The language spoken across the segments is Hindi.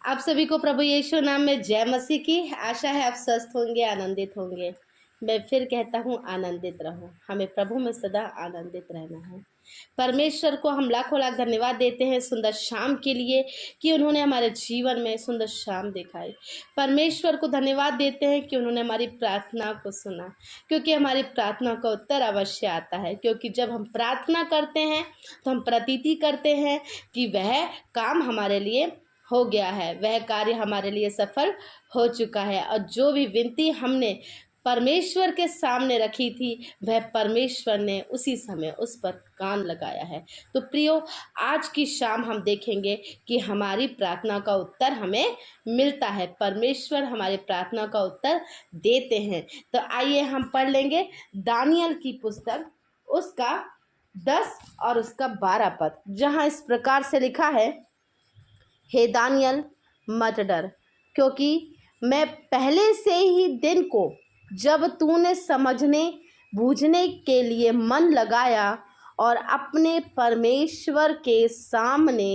आप सभी को प्रभु यीशु नाम में जय मसीह की। आशा है आप स्वस्थ होंगे, आनंदित होंगे। मैं फिर कहता हूँ, आनंदित रहो। हमें प्रभु में सदा आनंदित रहना है। परमेश्वर को हम लाखों लाख धन्यवाद देते हैं सुंदर शाम के लिए कि उन्होंने हमारे जीवन में सुंदर शाम दिखाई। परमेश्वर को धन्यवाद देते हैं कि उन्होंने हमारी प्रार्थना को सुना, क्योंकि हमारी प्रार्थना का उत्तर अवश्य आता है। क्योंकि जब हम प्रार्थना करते हैं तो हम प्रतीति करते हैं कि वह काम हमारे लिए हो गया है, वह कार्य हमारे लिए सफल हो चुका है। और जो भी विनती हमने परमेश्वर के सामने रखी थी, वह परमेश्वर ने उसी समय उस पर कान लगाया है। तो प्रियो, आज की शाम हम देखेंगे कि हमारी प्रार्थना का उत्तर हमें मिलता है। परमेश्वर हमारी प्रार्थना का उत्तर देते हैं। तो आइए हम पढ़ लेंगे दानियल की पुस्तक, उसका 10 और उसका 12 पद, जहाँ इस प्रकार से लिखा है, हे दानियल, मत डर, क्योंकि मैं पहले से ही दिन को, जब तूने समझने बूझने के लिए मन लगाया और अपने परमेश्वर के सामने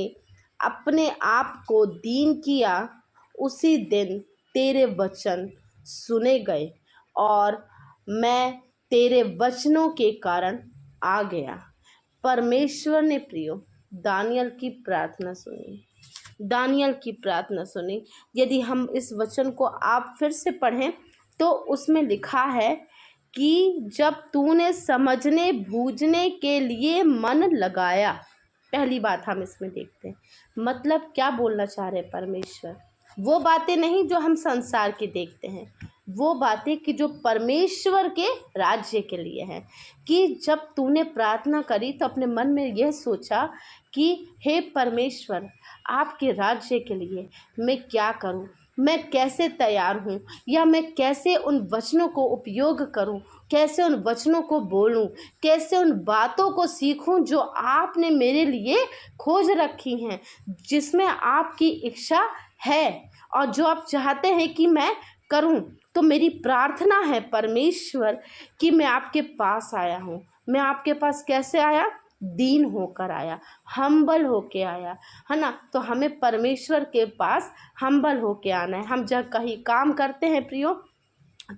अपने आप को दीन किया, उसी दिन तेरे वचन सुने गए और मैं तेरे वचनों के कारण आ गया। परमेश्वर ने प्रियो दानियल की प्रार्थना सुनी, दानियल की प्रार्थना सुनी। यदि हम इस वचन को आप फिर से पढ़ें तो उसमें लिखा है कि जब तूने समझने बूझने के लिए मन लगाया। पहली बात हम इसमें देखते हैं, मतलब क्या बोलना चाह रहे परमेश्वर। वो बातें नहीं जो हम संसार की देखते हैं, वो बातें कि जो परमेश्वर के राज्य के लिए हैं। कि जब तूने प्रार्थना करी तो अपने मन में यह सोचा कि हे परमेश्वर, आपके राज्य के लिए मैं क्या करूं, मैं कैसे तैयार हूं, या मैं कैसे उन वचनों को उपयोग करूं, कैसे उन वचनों को बोलूं, कैसे उन बातों को सीखूं जो आपने मेरे लिए खोज रखी हैं, जिसमें आपकी इच्छा है और जो आप चाहते हैं कि मैं करूं। तो मेरी प्रार्थना है परमेश्वर कि मैं आपके पास आया हूं। मैं आपके पास कैसे आया? दीन होकर आया, हम्बल होके आया, है ना। तो हमें परमेश्वर के पास हम्बल होके आना है। हम जब कहीं काम करते हैं प्रियो,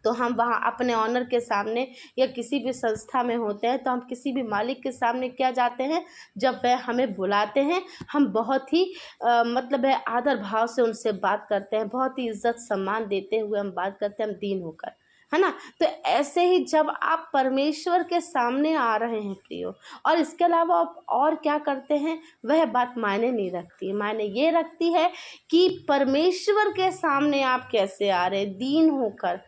तो हम वहाँ अपने ऑनर के सामने या किसी भी संस्था में होते हैं, तो हम किसी भी मालिक के सामने क्या जाते हैं, जब वह हमें बुलाते हैं, हम बहुत ही मतलब है आदर भाव से उनसे बात करते हैं, बहुत ही इज्जत सम्मान देते हुए हम बात करते हैं, हम दीन होकर, है ना। तो ऐसे ही जब आप परमेश्वर के सामने आ रहे हैं प्रियो, और इसके अलावा आप और क्या करते हैं, वह बात मायने नहीं रखती। मायने ये रखती है कि परमेश्वर के सामने आप कैसे आ रहे हैं, दीन होकर,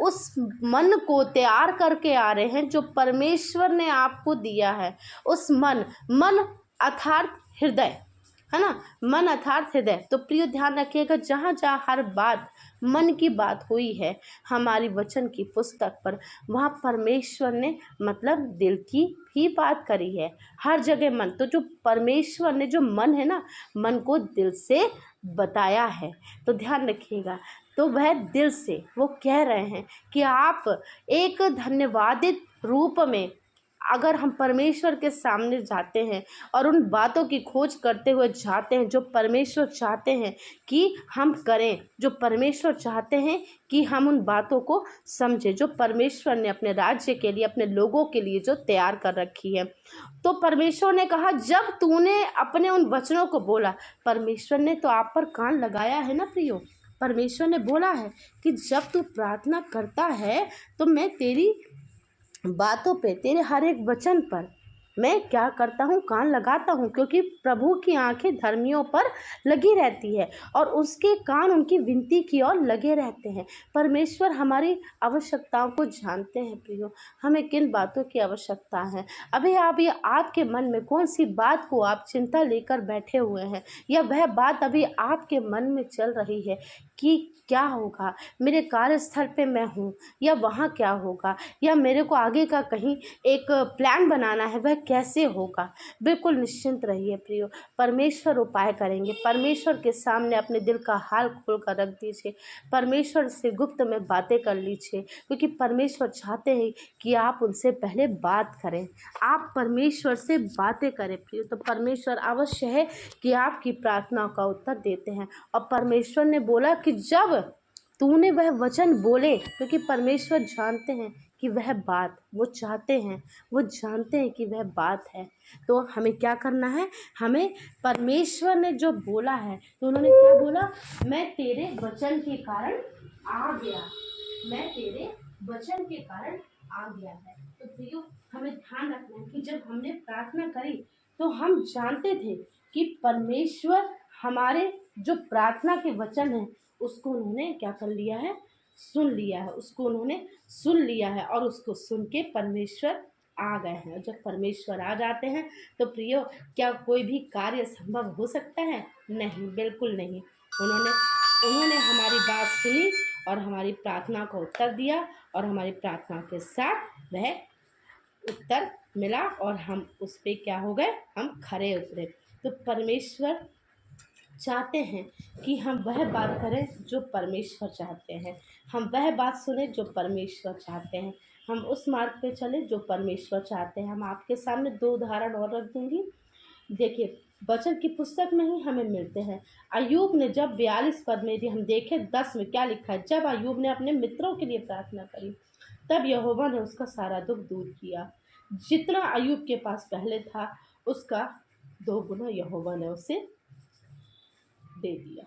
उस मन को तैयार करके आ रहे हैं जो परमेश्वर ने आपको दिया है। उस मन अर्थात हृदय, है ना, मन अर्थात हृदय। तो प्रिय ध्यान रखिएगा, जहाँ जहाँ हर बात मन की बात हुई है हमारी वचन की पुस्तक पर, वहाँ परमेश्वर ने मतलब दिल की ही बात करी है। हर जगह मन, तो जो परमेश्वर ने जो मन है ना, मन को दिल से बताया है। तो ध्यान रखिएगा, तो वह दिल से वो कह रहे हैं कि आप एक धन्यवादित रूप में, अगर हम परमेश्वर के सामने जाते हैं और उन बातों की खोज करते हुए जाते हैं जो परमेश्वर चाहते हैं कि हम करें, जो परमेश्वर चाहते हैं कि हम उन बातों को समझें, जो परमेश्वर ने अपने राज्य के लिए, अपने लोगों के लिए जो तैयार कर रखी है। तो परमेश्वर ने कहा, जब तूने अपने उन वचनों को बोला, परमेश्वर ने तो आप पर कान लगाया है ना प्रियो। परमेश्वर ने बोला है कि जब तू प्रार्थना करता है तो मैं तेरी बातों पे, तेरे हर एक वचन पर मैं क्या करता हूँ, कान लगाता हूँ। क्योंकि प्रभु की आंखें धर्मियों पर लगी रहती है और उसके कान उनकी विनती की ओर लगे रहते हैं। परमेश्वर हमारी आवश्यकताओं को जानते हैं प्रियो, हमें किन बातों की आवश्यकता है। अभी आपके मन में कौन सी बात को आप चिंता लेकर बैठे हुए हैं, या वह बात अभी आपके मन में चल रही है कि क्या होगा, मेरे कार्यस्थल पे मैं हूँ या वहाँ क्या होगा, या मेरे को आगे का कहीं एक प्लान बनाना है, वह कैसे होगा। बिल्कुल निश्चिंत रहिए प्रियो, परमेश्वर उपाय करेंगे। परमेश्वर के सामने अपने दिल का हाल खोल कर रख दीजिए, परमेश्वर से गुप्त में बातें कर लीजिए, क्योंकि परमेश्वर चाहते हैं कि आप उनसे पहले बात करें, आप परमेश्वर से बातें करें प्रियो। तो परमेश्वर अवश्य है कि आपकी प्रार्थनाओं का उत्तर देते हैं। और परमेश्वर ने बोला कि जब तूने वह वचन बोले, क्योंकि परमेश्वर जानते हैं कि वह बात वो चाहते हैं, वो जानते हैं कि वह बात है। तो हमें क्या करना है, हमें परमेश्वर ने जो बोला है, तो उन्होंने क्या बोला, मैं तेरे वचन के कारण आ गया, मैं तेरे वचन के कारण आ गया है। तो प्रियो, हमें ध्यान रखना है कि जब हमने प्रार्थना करी तो हम जानते थे कि परमेश्वर हमारे जो प्रार्थना के वचन हैं उसको उन्होंने क्या कर लिया है, सुन लिया है, उसको उन्होंने सुन लिया है। और उसको सुन के परमेश्वर आ गए हैं। और जब परमेश्वर आ जाते हैं तो प्रियो, क्या कोई भी कार्य संभव हो सकता है? नहीं, बिल्कुल नहीं। उन्होंने उन्होंने हमारी बात सुनी और हमारी प्रार्थना को उत्तर दिया, और हमारी प्रार्थना के साथ वह उत्तर मिला और हम उस पे क्या हो गए, हम खरे उतरे। तो परमेश्वर चाहते हैं कि हम वह बात करें जो परमेश्वर चाहते हैं, हम वह बात सुने जो परमेश्वर चाहते हैं, हम उस मार्ग पे चले जो परमेश्वर चाहते हैं। हम आपके सामने 2 उदाहरण और रख दूंगी। देखिए, वचन की पुस्तक में ही हमें मिलते हैं। अय्यूब ने जब 42 पद में, यदि हम देखें 10 में क्या लिखा है, जब अय्यूब ने अपने मित्रों के लिए प्रार्थना करी तब यहोवा ने उसका सारा दुख दूर किया। जितना अय्यूब के पास पहले था उसका 2 गुना यहोवा ने उसे दे दिया।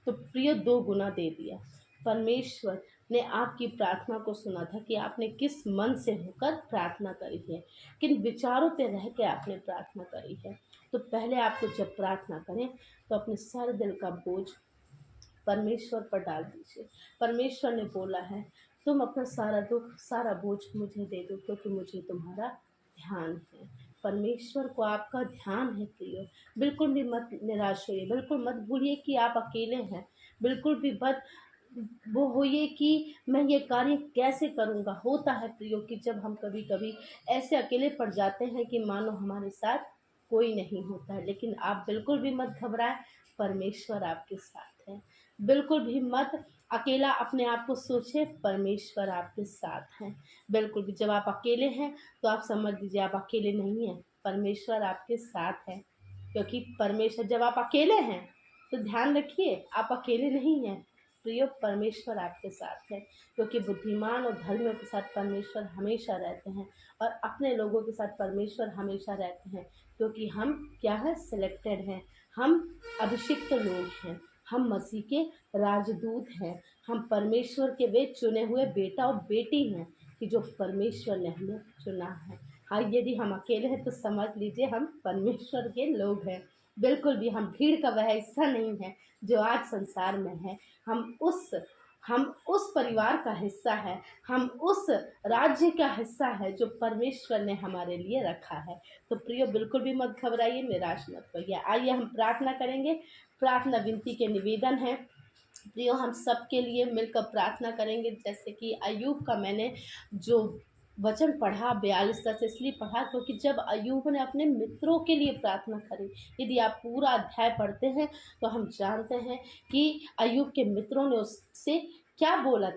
तो प्रिय, 2 गुना दे दिया। परमेश्वर ने आपकी प्रार्थना को सुना था कि आपने किस मन से होकर प्रार्थना करी है, किन विचारों पे रह के आपने प्रार्थना करी है। तो पहले आपको जब प्रार्थना करें तो अपने सारे दिल का बोझ परमेश्वर पर डाल दीजिए। परमेश्वर ने बोला है, तुम अपना सारा दुख, सारा बोझ मुझे दे दो, क्योंकि मुझे तुम्हारा ध्यान है। परमेश्वर को आपका ध्यान है प्रियो। बिल्कुल भी मत निराश होइए, बिल्कुल मत भूलिए कि आप अकेले हैं, बिल्कुल भी मत वो होइए कि मैं ये कार्य कैसे करूँगा। होता है प्रियो कि जब हम कभी कभी ऐसे अकेले पड़ जाते हैं कि मानो हमारे साथ कोई नहीं होता है, लेकिन आप बिल्कुल भी मत घबराएं, परमेश्वर आपके साथ है। बिल्कुल भी मत अकेला अपने आप को सोचे, परमेश्वर आपके साथ हैं। बिल्कुल भी जब आप अकेले हैं तो आप समझ लीजिए आप अकेले नहीं हैं, परमेश्वर आपके साथ है। क्योंकि परमेश्वर, जब आप अकेले हैं तो ध्यान रखिए आप अकेले नहीं हैं प्रियो, परमेश्वर आपके साथ है। क्योंकि बुद्धिमान और धर्मियों के साथ परमेश्वर हमेशा रहते हैं, और अपने लोगों के साथ परमेश्वर हमेशा रहते हैं। क्योंकि हम क्या है, सिलेक्टेड हैं, हम अभिषिक्त लोग हैं, हम मसीह के राजदूत हैं, हम परमेश्वर के वे चुने हुए बेटा और बेटी हैं कि जो परमेश्वर ने हमें चुना है। हाँ, यदि हम अकेले हैं तो समझ लीजिए हम परमेश्वर के लोग हैं। बिल्कुल भी हम भीड़ का वह हिस्सा नहीं है जो आज संसार में है। हम उस परिवार का हिस्सा है, हम उस राज्य का हिस्सा है जो परमेश्वर ने हमारे लिए रखा है। तो प्रियो, बिल्कुल भी मत घबराइए, निराश मत होइए। आइए हम प्रार्थना करेंगे। प्रार्थना विनती के निवेदन है प्रियो, हम सबके लिए मिलकर प्रार्थना करेंगे। जैसे कि अय्यूब का मैंने जो वचन पढ़ा 42 से इसलिए पढ़ा क्योंकि जब अय्यूब ने अपने मित्रों के लिए प्रार्थना करी, यदि आप पूरा अध्याय पढ़ते हैं तो हम जानते हैं कि अय्यूब के मित्रों ने उससे क्या बोला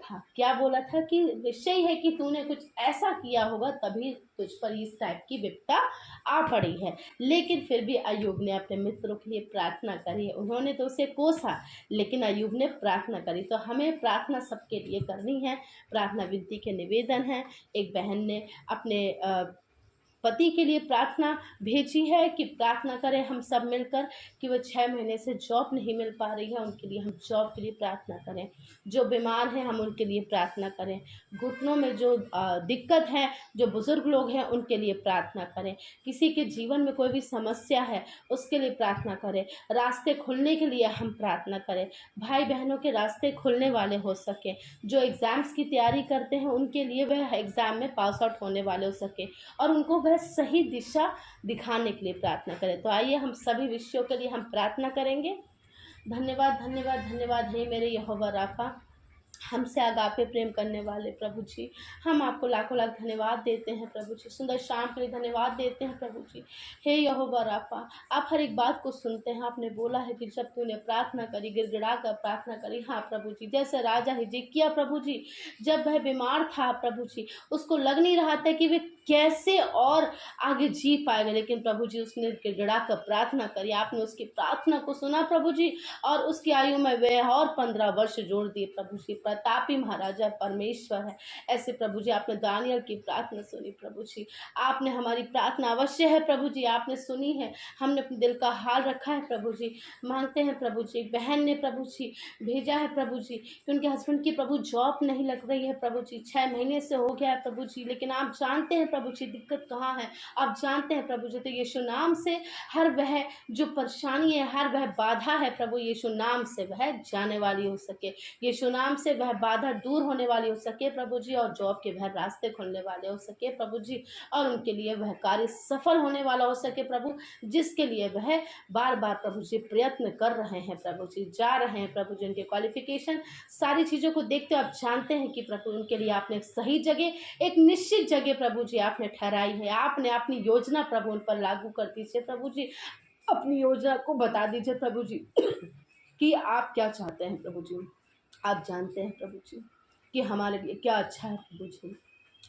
था कि निश्चय है कि तूने कुछ ऐसा किया होगा तभी तुझ पर इस टाइप की विपदा आ पड़ी है। लेकिन फिर भी अय्यूब ने अपने मित्रों के लिए प्रार्थना करी। उन्होंने तो उसे कोसा, लेकिन अय्यूब ने प्रार्थना करी। तो हमें प्रार्थना सबके लिए करनी है। प्रार्थना विनती के निवेदन है। एक बहन ने अपने पति के लिए प्रार्थना भेजी है कि प्रार्थना करें हम सब मिलकर कि वो 6 महीने से जॉब नहीं मिल पा रही है, उनके लिए हम जॉब के लिए प्रार्थना करें। जो बीमार हैं हम उनके लिए प्रार्थना करें। घुटनों में जो दिक्कत है, जो बुज़ुर्ग लोग हैं उनके लिए प्रार्थना करें। किसी के जीवन में कोई भी समस्या है उसके लिए प्रार्थना करें। रास्ते खुलने के लिए हम प्रार्थना करें। भाई बहनों के रास्ते खुलने वाले हो सके, जो एग्ज़ाम्स की तैयारी करते हैं उनके लिए वह एग्ज़ाम में पास आउट होने वाले हो सके और उनको वह सही दिशा दिखाने के लिए प्रार्थना करें। तो आइए हम सभी विषयों के लिए हम प्रार्थना करेंगे। धन्यवाद धन्यवाद धन्यवाद हे मेरे यहोवा राफा, हमसे आगापे प्रेम करने वाले प्रभु जी, हम आपको लाखों लाख धन्यवाद देते हैं प्रभु जी। सुंदर शाम के लिए धन्यवाद देते हैं प्रभु जी। हे यहोवा राफा, आप हर एक बात को सुनते हैं। आपने बोला है कि जब तूने प्रार्थना करी, गिड़गिड़ा कर प्रार्थना करी, हाँ प्रभु जी, जैसे राजा हिजकिय्याह प्रभु जी, जब वह बीमार था प्रभु जी, उसको लग नहीं रहा था कि वे कैसे और आगे जी पाएगा, लेकिन प्रभु जी उसने गिड़गिड़ा कर प्रार्थना करी, आपने उसकी प्रार्थना को सुना प्रभु जी, और उसकी आयु में वे और 15 वर्ष जोड़ दिए प्रभु जी। प्रतापी महाराजा परमेश्वर है। ऐसे प्रभु जी आपने दानियल की प्रार्थना सुनी प्रभु जी, आपने हमारी प्रार्थना अवश्य है प्रभु जी, आपने सुनी है, हमने अपने दिल का हाल रखा है प्रभु जी। मांगते हैं प्रभु जी, बहन ने प्रभु जी भेजा है प्रभु जी कि उनके हस्बैंड की प्रभु जॉब नहीं लग रही है प्रभु जी, 6 महीने से हो गया है प्रभु जी, लेकिन आप जानते हैं प्रभु जी दिक्कत कहाँ है, आप जानते हैं प्रभु जी। तो यीशु नाम से हर वह जो परेशानी है, हर वह बाधा है प्रभु, यीशु नाम से वह जाने वाली हो सके, यीशु नाम से वह बाधा दूर होने वाली हो सके प्रभु जी, और जॉब के वह रास्ते खुलने वाले हो सके प्रभु जी, और उनके लिए वह कार्य सफल होने वाला हो सके प्रभु, जिसके लिए वह बार बार प्रभु जी प्रयत्न कर रहे हैं प्रभु जी, जा रहे हैं प्रभु जी। उनके क्वालिफिकेशन सारी चीज़ों को देखते हुए आप जानते हैं कि प्रभु उनके लिए आपने एक सही जगह, एक निश्चित जगह प्रभु जी आपने ठहराई है। आपने अपनी योजना प्रभु उन पर लागू कर दीजिए प्रभु जी, अपनी योजना को बता दीजिए प्रभु जी कि आप क्या चाहते हैं प्रभु जी। आप जानते हैं प्रभु जी कि हमारे लिए क्या अच्छा है प्रभु जी।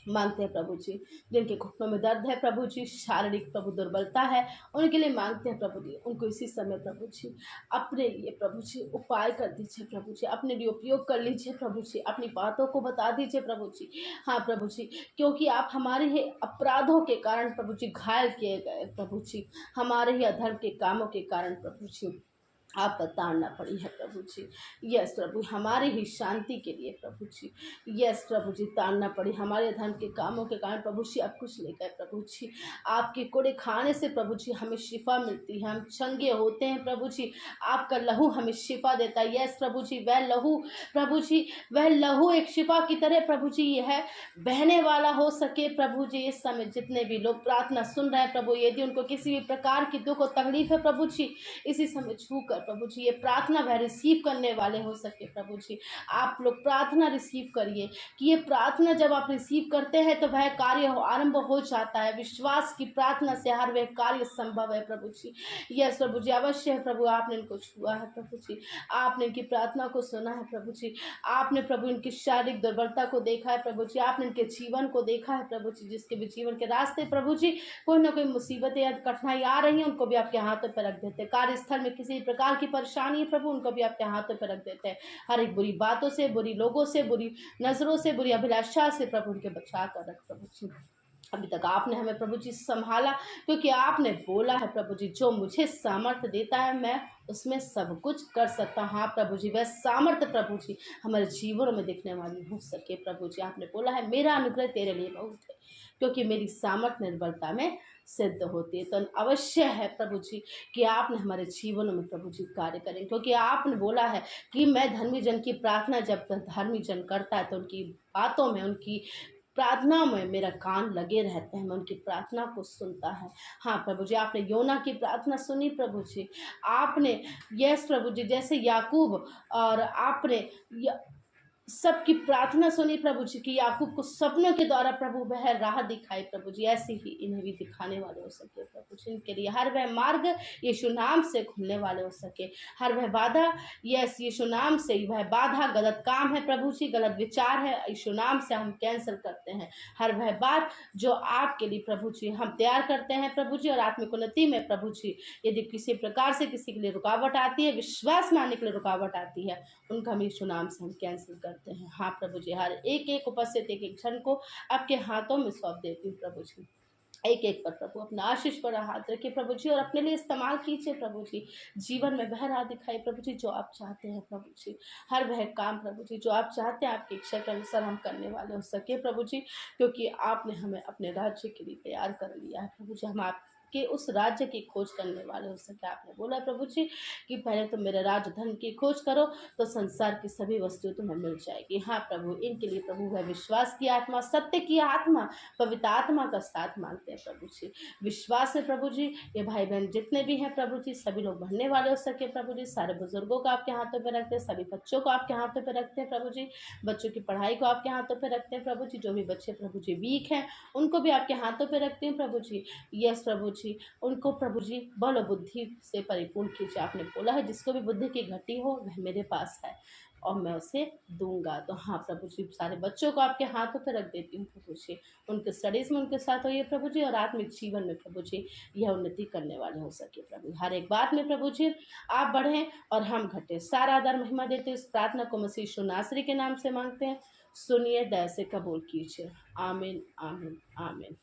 मांगते हैं प्रभु जी, जिनके घुटनों में दर्द है प्रभु जी, शारीरिक प्रभु दुर्बलता है, उनके लिए मांगते हैं प्रभु जी, उनको इसी समय प्रभु जी अपने लिए प्रभु जी उपाय कर दीजिए प्रभु जी, अपने लिए उपयोग कर लीजिए प्रभु जी, अपनी बातों को बता दीजिए प्रभु जी। हाँ प्रभु जी, क्योंकि आप हमारे ही अपराधों के कारण प्रभु जी घायल किए गए प्रभु जी, हमारे ही अधर्म के कामों के कारण प्रभु जी आप पर ताड़ना पड़ी है प्रभु जी। यस प्रभु, हमारे ही शांति के लिए प्रभु जी, यस प्रभु जी, ताड़ना पड़ी हमारे धर्म के कामों के कारण प्रभु जी, आप कुछ ले गए प्रभु जी। आपके कोड़े खाने से प्रभु जी हमें शिफा मिलती है, हम चंगे होते हैं प्रभु जी, आपका लहू हमें शिफा देता है। यस प्रभु जी, वह लहू प्रभु जी, वह लहू एक शिफा की तरह प्रभु जी यह बहने वाला हो सके प्रभु जी। इस समय जितने भी लोग प्रार्थना सुन रहे हैं प्रभु, यदि उनको किसी भी प्रकार की दुख और तकलीफ है प्रभु जी, इसी समय छू कर प्रभु जी ये प्रार्थना वह रिसीव करने वाले हो सके प्रभु जी। आप लोग प्रार्थना रिसीव करिए कि ये प्रार्थना जब आप रिसीव करते हैं तो वह कार्य आरंभ हो जाता है। विश्वास की प्रार्थना से हर वह कार्य संभव है प्रभु जी। यस प्रभु जी, अवश्य है प्रभु, आपने इनको छुआ है प्रभु जी, आपने इनकी प्रार्थना को सुना है प्रभु जी, आपने प्रभु इनकी शारीरिक दुर्बलता को देखा है प्रभु जी, आपने इनके जीवन को देखा है प्रभु जी, जिसके भी जीवन के रास्ते प्रभु जी कोई ना कोई मुसीबतें या कठिनाई आ रही है, उनको भी आपके हाथों पर रख देते हैं। कार्यस्थल में किसी प्रकार की परेशानी है प्रभु, उनको भी आपके हाथों पर रख देते हैं। हर एक बुरी बातों से, बुरी लोगों से, बुरी नजरों से, बुरी अभिलाषा से प्रभु उनके बचा कर रख प्रभु जी। अभी तक आपने हमें प्रभु जी संभाला, क्योंकि आपने बोला है प्रभु जी, जो मुझे सामर्थ्य देता है मैं उसमें सब कुछ कर सकता हूँ। हाँ प्रभु जी, वह सामर्थ्य प्रभु जी हमारे जीवन में दिखने वाली हो सके प्रभु जी। आपने बोला है मेरा अनुग्रह तेरे लिए बहुत है, क्योंकि मेरी सामर्थ्य निर्बलता में सिद्ध होती है। तो अवश्य है प्रभु जी कि आपने हमारे जीवनों में प्रभु जी कार्य करें, क्योंकि आपने बोला है कि मैं धर्मी जन की प्रार्थना जब धर्मी जन करता है तो उनकी बातों में, उनकी प्रार्थना में मेरा कान लगे रहते हैं, मैं उनकी प्रार्थना को सुनता है। हाँ प्रभु जी, आपने योना की प्रार्थना सुनी प्रभु जी, आपने यस प्रभु जी, जैसे याकूब और आपने सबकी प्रार्थना सुनी प्रभु जी कि याकूब को सपनों के द्वारा प्रभु वह राह दिखाई प्रभु जी, ऐसे ही इन्हें भी दिखाने वाले हो सके प्रभु जी। इनके लिए हर वह मार्ग यीशु नाम से खुलने वाले हो सके, हर वह बाधा यस यीशु नाम से, वह बाधा गलत काम है प्रभु जी, गलत विचार है, यीशु नाम से हम कैंसिल करते हैं। हर वह बात जो आपके लिए प्रभु जी हम तैयार करते हैं प्रभु जी, और आत्मिक उन्नति में प्रभु जी यदि किसी प्रकार से किसी के लिए रुकावट आती है, विश्वास में आने के लिए रुकावट आती है, उनका हम यीशु नाम से हम कैंसिल करते हैं। हाँ प्रभु जी, हर एक एक उपस्थित एक एक क्षण को आपके हाथों में सौंप देती हूँ प्रभु जी। एक एक पर प्रभु अपना आशीष पर हाथ रखिए प्रभु जी, और अपने लिए इस्तेमाल कीजिए प्रभु जी। जीवन में वह राह दिखाई प्रभु जी जो आप चाहते हैं प्रभु जी, हर वह काम प्रभु जी जो आप चाहते हैं आपकी इच्छा के अनुसार हम करने वाले हो सके प्रभु जी, क्योंकि आपने हमें अपने राज्य के लिए तैयार कर लिया है प्रभु जी। हम आप के उस राज्य की खोज करने वाले हो सके। आपने बोला प्रभु जी कि पहले तो मेरे राज धन की खोज करो तो संसार की सभी वस्तुएं तुम्हें मिल जाएगी। हाँ प्रभु, इनके लिए प्रभु वह विश्वास की आत्मा, सत्य की आत्मा, पवित्र आत्मा का साथ मांगते हैं प्रभु जी। विश्वास है प्रभु जी, ये भाई बहन जितने भी हैं प्रभु जी, सभी लोग बढ़ने वाले हो सके प्रभु जी। सारे बुजुर्गों को आपके हाथों पे रखते हैं, सभी बच्चों को आपके हाथों पे रखते हैं प्रभु जी। बच्चों की पढ़ाई को आपके हाथों पे रखते हैं प्रभु जी। जो भी बच्चे प्रभु जी वीक हैं उनको भी आपके हाथों पे रखते हैं प्रभु जी। यस प्रभु जी, उनको प्रभु जी बल और बुद्धि से परिपूर्ण कीजिए। आपने बोला है जिसको भी बुद्धि की घटी हो वह मेरे पास है और मैं उसे दूंगा। तो हाँ प्रभु जी, सारे बच्चों को आपके हाथों पे रख देती हूँ प्रभु जी। उनके स्टडीज में उनके साथ होइए प्रभु जी, और आत्मिक जीवन में प्रभु जी यह उन्नति करने वाले हो सके प्रभु। हर एक बात में प्रभु जी आप बढ़ें और हम घटे। सारा आदर महिमा देते इस प्रार्थना को मसीह यीशु नासरी के नाम से मांगते हैं। सुनिए, दया से कबूल कीजिए। आमीन आमीन आमीन।